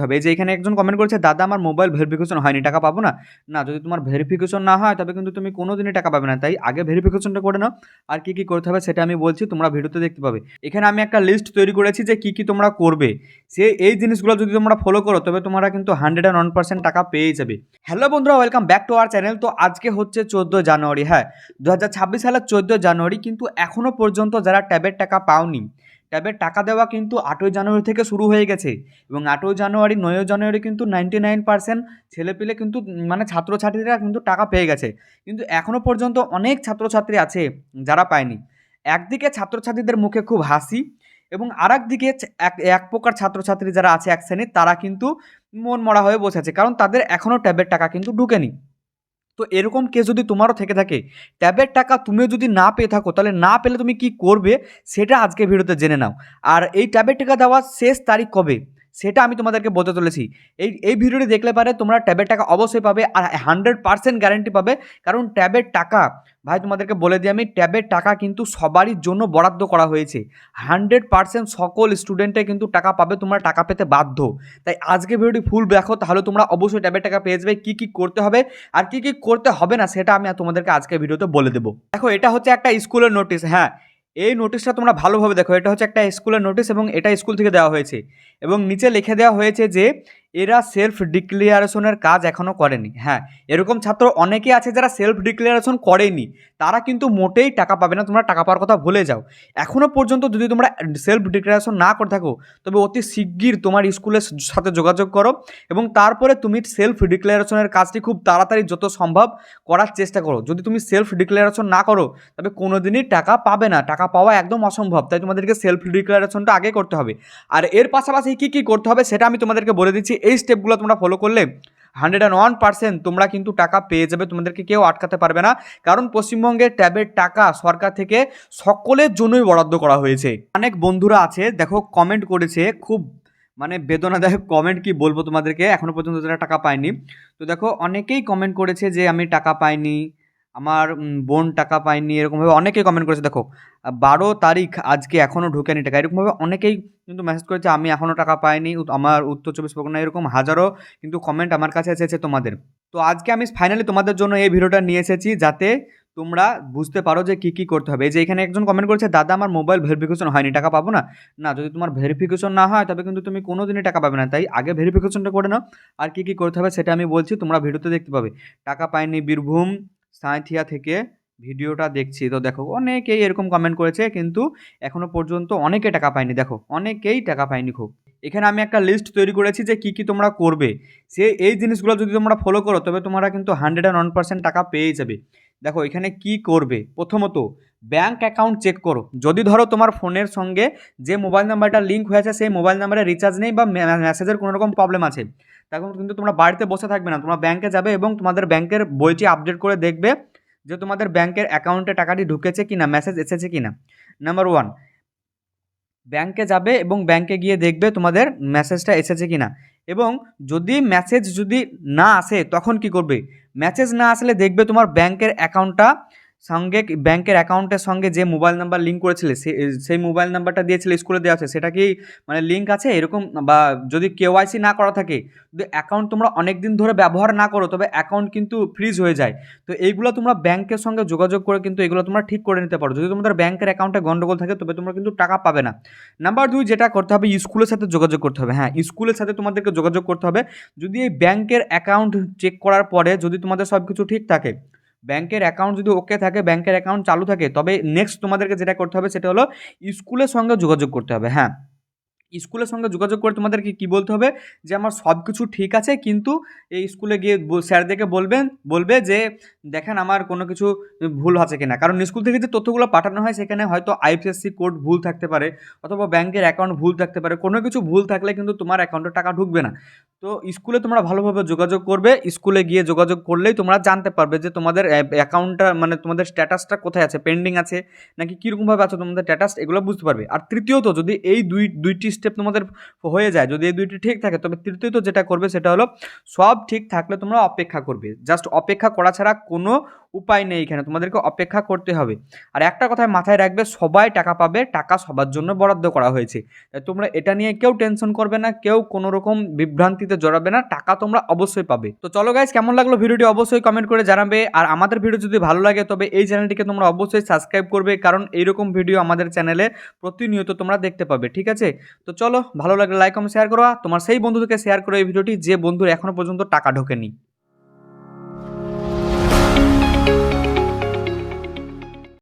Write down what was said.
হবে। এই যে এখানে একজন কমেন্ট করেছে, দাদা আমার মোবাইল ভেরিফিকেশন হয়নি, টাকা পাবো না? না, যদি তোমার ভেরিফিকেশন না হয় তবে কিন্তু তুমি কোনোদিনই টাকা পাবে না। তাই আগে ভেরিফিকেশনটা করে নাও। আর কি কি করতে হবে সেটা আমি বলছি, তোমরা ভিডিওতে দেখতে পাবে। এখানে আমি একটা লিস্ট তৈরি করেছি যে কি কি তোমরা করবে। এই জিনিসগুলো যদি তোমরা ফলো করো তবে তোমরা কিন্তু 101% টাকা পেয়ে যাবে। হ্যালো বন্ধুরা, welcome back to our channel. তো আজকে হচ্ছে 14 জানুয়ারি, হ্যাঁ 2026 সালের 14 জানুয়ারি, কিন্তু এখনও পর্যন্ত যারা ট্যাবের টাকা পাওনি, ট্যাবের টাকা দেওয়া কিন্তু 8ই জানুয়ারি থেকে শুরু হয়ে গেছে। এবং 8ই জানুয়ারি 9ই জানুয়ারি কিন্তু 99% ছেলেপিলে কিন্তু মানে ছাত্রছাত্রীরা কিন্তু টাকা পেয়ে গেছে। কিন্তু এখনও পর্যন্ত অনেক ছাত্রছাত্রী আছে যারা পায়নি। একদিকে ছাত্রছাত্রীদের মুখে খুব হাসি, এবং আর একদিকে এক এক প্রকার ছাত্রছাত্রী যারা আছে এক শ্রেণীর, তারা কিন্তু মন মরা হয়ে বসে আছে, কারণ তাদের এখনও ট্যাবের টাকা কিন্তু ঢুকেনি। তো এরকম কেস যদি তোমারও থেকে থাকে, ট্যাবের টাকা তুমিও যদি না পেয়ে থাকো, তাহলে না পেলে তুমি কি করবে সেটা আজকে ভিডিওতে জেনে নাও। আর এই ট্যাবের টাকা দেওয়ার শেষ তারিখ কবে সেটা আমি তোমাদেরকে বলতে চলেছি। এই ভিডিওটি দেখলে পারে তোমরা ট্যাবের টাকা অবশ্যই পাবে, আর 100% গ্যারেন্টি পাবে। কারণ ট্যাবের টাকা, ভাই তোমাদেরকে বলে দিই আমি, ট্যাবের টাকা কিন্তু সবারই জন্য বরাদ্দ করা হয়েছে। 100% সকল স্টুডেন্টে কিন্তু টাকা পাবে, তোমরা টাকা পেতে বাধ্য। তাই আজকে ভিডিওটি ফুল দেখো, তাহলে তোমরা অবশ্যই ট্যাবের টাকা পেয়ে যাবে। কী কী করতে হবে আর কি কি করতে হবে না সেটা আমি তোমাদেরকে আজকে ভিডিওতে বলে দেবো। দেখো, এটা হচ্ছে একটা স্কুলের নোটিশ। হ্যাঁ, এই নোটিশটা তোমরা ভালোভাবে দেখো। এটা হচ্ছে একটা স্কুলের নোটিশ এবং এটা স্কুল থেকে দেওয়া হয়েছে। এবং নিচে লিখে দেওয়া হয়েছে যে এরা সেলফ ডিক্লিয়ারেশনের কাজ এখনও করেনি। হ্যাঁ, এরকম ছাত্র অনেকেই আছে যারা সেলফ ডিক্লিয়ারেশন করেনি, তারা কিন্তু মোটেই টাকা পাবে না। তোমরা টাকা পাওয়ার কথা ভুলে যাও। এখনও পর্যন্ত যদি তোমরা সেলফ ডিক্লারেশন না করে থাকো, তবে অতি শিগগির তোমার স্কুলের সাথে যোগাযোগ করো এবং তারপরে তুমি সেলফ ডিক্লারেশনের কাজটি খুব তাড়াতাড়ি যত সম্ভব করার চেষ্টা করো। যদি তুমি সেলফ ডিক্লারেশন না করো তবে কোনো দিনই টাকা পাবে না, টাকা পাওয়া একদম অসম্ভব। তাই তোমাদেরকে সেলফ ডিক্লারেশনটা আগে করতে হবে। আর এর পাশাপাশি কী কী করতে হবে সেটা আমি তোমাদেরকে বলে দিচ্ছি। এই স্টেপগুলো তোমরা ফলো করলে 101% তোমরা কিন্তু টাকা পেয়ে যাবে, তোমাদেরকে কেউ আটকাতে পারবে না। কারণ পশ্চিমবঙ্গের ট্যাবের টাকা সরকার থেকে সকলের জন্যই বরাদ্দ করা হয়েছে। অনেক বন্ধুরা আছে, দেখো কমেন্ট করেছে, খুব মানে বেদনাদায়ক কমেন্ট, কি বলবো তোমাদেরকে, এখনও পর্যন্ত যারা টাকা পায়নি। তো দেখো, অনেকেই কমেন্ট করেছে যে আমি টাকা পাইনি, আমার বোন টাকা পায়নি, এরকমভাবে অনেকেই কমেন্ট করেছে। দেখো, 12 তারিখ আজকে এখনও ঢোকেনি টাকা, এরকমভাবে অনেকেই কিন্তু মেসেজ করেছে আমি এখনও টাকা পাইনি, আমার উত্তর 24 পরগনা, এরকম হাজারো কিন্তু কমেন্ট আমার কাছে এসেছে তোমাদের। তো আজকে আমি ফাইনালি তোমাদের জন্য এই ভিডিওটা নিয়ে এসেছি, যাতে তোমরা বুঝতে পারো যে কী কী করতে হবে। এই যে এখানে একজন কমেন্ট করেছে, দাদা আমার মোবাইল ভেরিফিকেশন হয়নি, টাকা পাবো না? না, যদি তোমার ভেরিফিকেশন না হয় তবে কিন্তু তুমি কোনোদিনই টাকা পাবে না। তাই আগে ভেরিফিকেশনটা করে নাও। আর কী কী করতে হবে সেটা আমি বলছি, তোমরা ভিডিওতে দেখতে পাবে। টাকা পাইনি বীরভূম সাঁইথিয়া থেকে ভিডিওটা দেখছি। তো দেখো, অনেকেই এরকম কমেন্ট করেছে, কিন্তু এখনও পর্যন্ত অনেকে টাকা পায়নি। দেখো, অনেকেই টাকা পায়নি খুব। এখানে আমি একটা লিস্ট তৈরি করেছি যে কী কী তোমরা করবে। এই জিনিসগুলো যদি তোমরা ফলো করো তবে তোমরা কিন্তু 101% টাকা পেয়ে যাবে। দেখো, এখানে কি করবে, প্রথমত ব্যাঙ্ক অ্যাকাউন্ট চেক করো। যদি ধরো তোমার ফোনের সঙ্গে যে মোবাইল নাম্বারটা লিঙ্ক হয়েছে সেই মোবাইল নাম্বারে রিচার্জ নেই বা মেসেজের কোনো রকম প্রবলেম আছে, তখন কিন্তু তোমরা বাড়িতে বসে থাকবে না, তোমরা ব্যাঙ্কে যাবে এবং তোমাদের ব্যাঙ্কের বইটি আপডেট করে দেখবে যে তোমাদের ব্যাঙ্কের অ্যাকাউন্টে টাকাটি ঢুকেছে কিনা, মেসেজ এসেছে কিনা। নাম্বার 1, ব্যাঙ্কে যাবে এবং ব্যাঙ্কে গিয়ে দেখবে তোমাদের মেসেজটা এসেছে কিনা। এবং যদি মেসেজ যদি না আসে তখন কি করবে, মেসেজ না আসলে দেখবে তোমার ব্যাঙ্কের অ্যাকাউন্টটা সঙ্গে, ব্যাঙ্কের অ্যাকাউন্টের সঙ্গে যে মোবাইল নাম্বার লিঙ্ক করেছিলে সেই মোবাইল নাম্বারটা দিয়েছিলে স্কুলে দেওয়া আছে, সেটা কি মানে লিঙ্ক আছে এরকম। বা যদি কেওয়াইসি না করা থাকে, যদি অ্যাকাউন্ট তোমরা অনেক দিন ধরে ব্যবহার না করো, তবে অ্যাকাউন্ট কিন্তু ফ্রিজ হয়ে যায়। তো এইগুলো তোমরা ব্যাঙ্কের সঙ্গে যোগাযোগ করে কিন্তু এগুলো তোমরা ঠিক করে নিতে পারো। যদি তোমাদের ব্যাঙ্কের অ্যাকাউন্টে গন্ডগোল থাকে তবে তোমরা কিন্তু টাকা পাবে না। নাম্বার 2, যেটা করতে হবে, স্কুলের সাথে যোগাযোগ করতে হবে। হ্যাঁ, স্কুলের সাথে তোমাদেরকে যোগাযোগ করতে হবে। যদি এই ব্যাঙ্কের অ্যাকাউন্ট চেক করার পরে যদি তোমাদের সব কিছু ঠিক থাকে, ব্যাঙ্কের অ্যাকাউন্ট যদি ওকে থাকে, ব্যাঙ্কের অ্যাকাউন্ট চালু থাকে, তবে নেক্সট তোমাদেরকে যেটা করতে হবে সেটা হলো স্কুলের সঙ্গে যোগাযোগ করতে হবে। হ্যাঁ, স্কুলের সঙ্গে যোগাযোগ করে তোমাদেরকে কী বলতে হবে, যে আমার সব কিছু ঠিক আছে, কিন্তু এই স্কুলে গিয়ে স্যারদেরকে বলবে যে দেখেন আমার কোনো কিছু ভুল আছে কিনা। কারণ স্কুল থেকে যে তথ্যগুলো পাঠানো হয় সেখানে হয়তো আইএফএসসি কোড ভুল থাকতে পারে, অথবা ব্যাঙ্কের অ্যাকাউন্ট ভুল থাকতে পারে। কোনো কিছু ভুল থাকলে কিন্তু তোমার অ্যাকাউন্টে টাকা ঢুকবে না। তো স্কুলে তোমরা ভালোভাবে যোগাযোগ করবে। স্কুলে গিয়ে যোগাযোগ করলেই তোমরা জানতে পারবে যে তোমাদের অ্যাকাউন্টটা মানে তোমাদের স্ট্যাটাসটা কোথায় আছে, পেন্ডিং আছে নাকি কীরকমভাবে আছে তোমাদের স্ট্যাটাস, এগুলো বুঝতে পারবে। আর তৃতীয়ত, যদি এই দুইটি স্টেপ তোমাদের হয়ে যায়, যদি এই দুইটি ঠিক থাকে, তবে তৃতীয়ত যেটা করবে সেটা হলো সব ঠিক থাকলে তোমরা অপেক্ষা করবে। জাস্ট অপেক্ষা করা ছাড়া কোনো উপায় নেই, এখানে তোমাদেরকে অপেক্ষা করতে হবে। আর একটা কথায় মাথায় রাখবে, সবাই টাকা পাবে, টাকা সবার জন্য বরাদ্দ করা হয়েছে। তাই তোমরা এটা নিয়ে কেউ টেনশন করবে না, কেউ কোনো রকম বিভ্রান্তিতে জড়াবে না, টাকা তোমরা অবশ্যই পাবে। তো চলো গাইস, কেমন লাগলো ভিডিওটি অবশ্যই কমেন্ট করে জানাবে। আর আমাদের ভিডিও যদি ভালো লাগে তবে এই চ্যানেলটিকে তোমরা অবশ্যই সাবস্ক্রাইব করবে, কারণ এইরকম ভিডিও আমাদের চ্যানেলে প্রতিনিয়ত তোমরা দেখতে পাবে, ঠিক আছে? তো চলো, ভালো লাগলে লাইক কমেন্ট শেয়ার করো, তোমার সেই বন্ধুদেরকে শেয়ার করো এই ভিডিওটি যে বন্ধুর এখনো পর্যন্ত টাকা ঢোকেনি।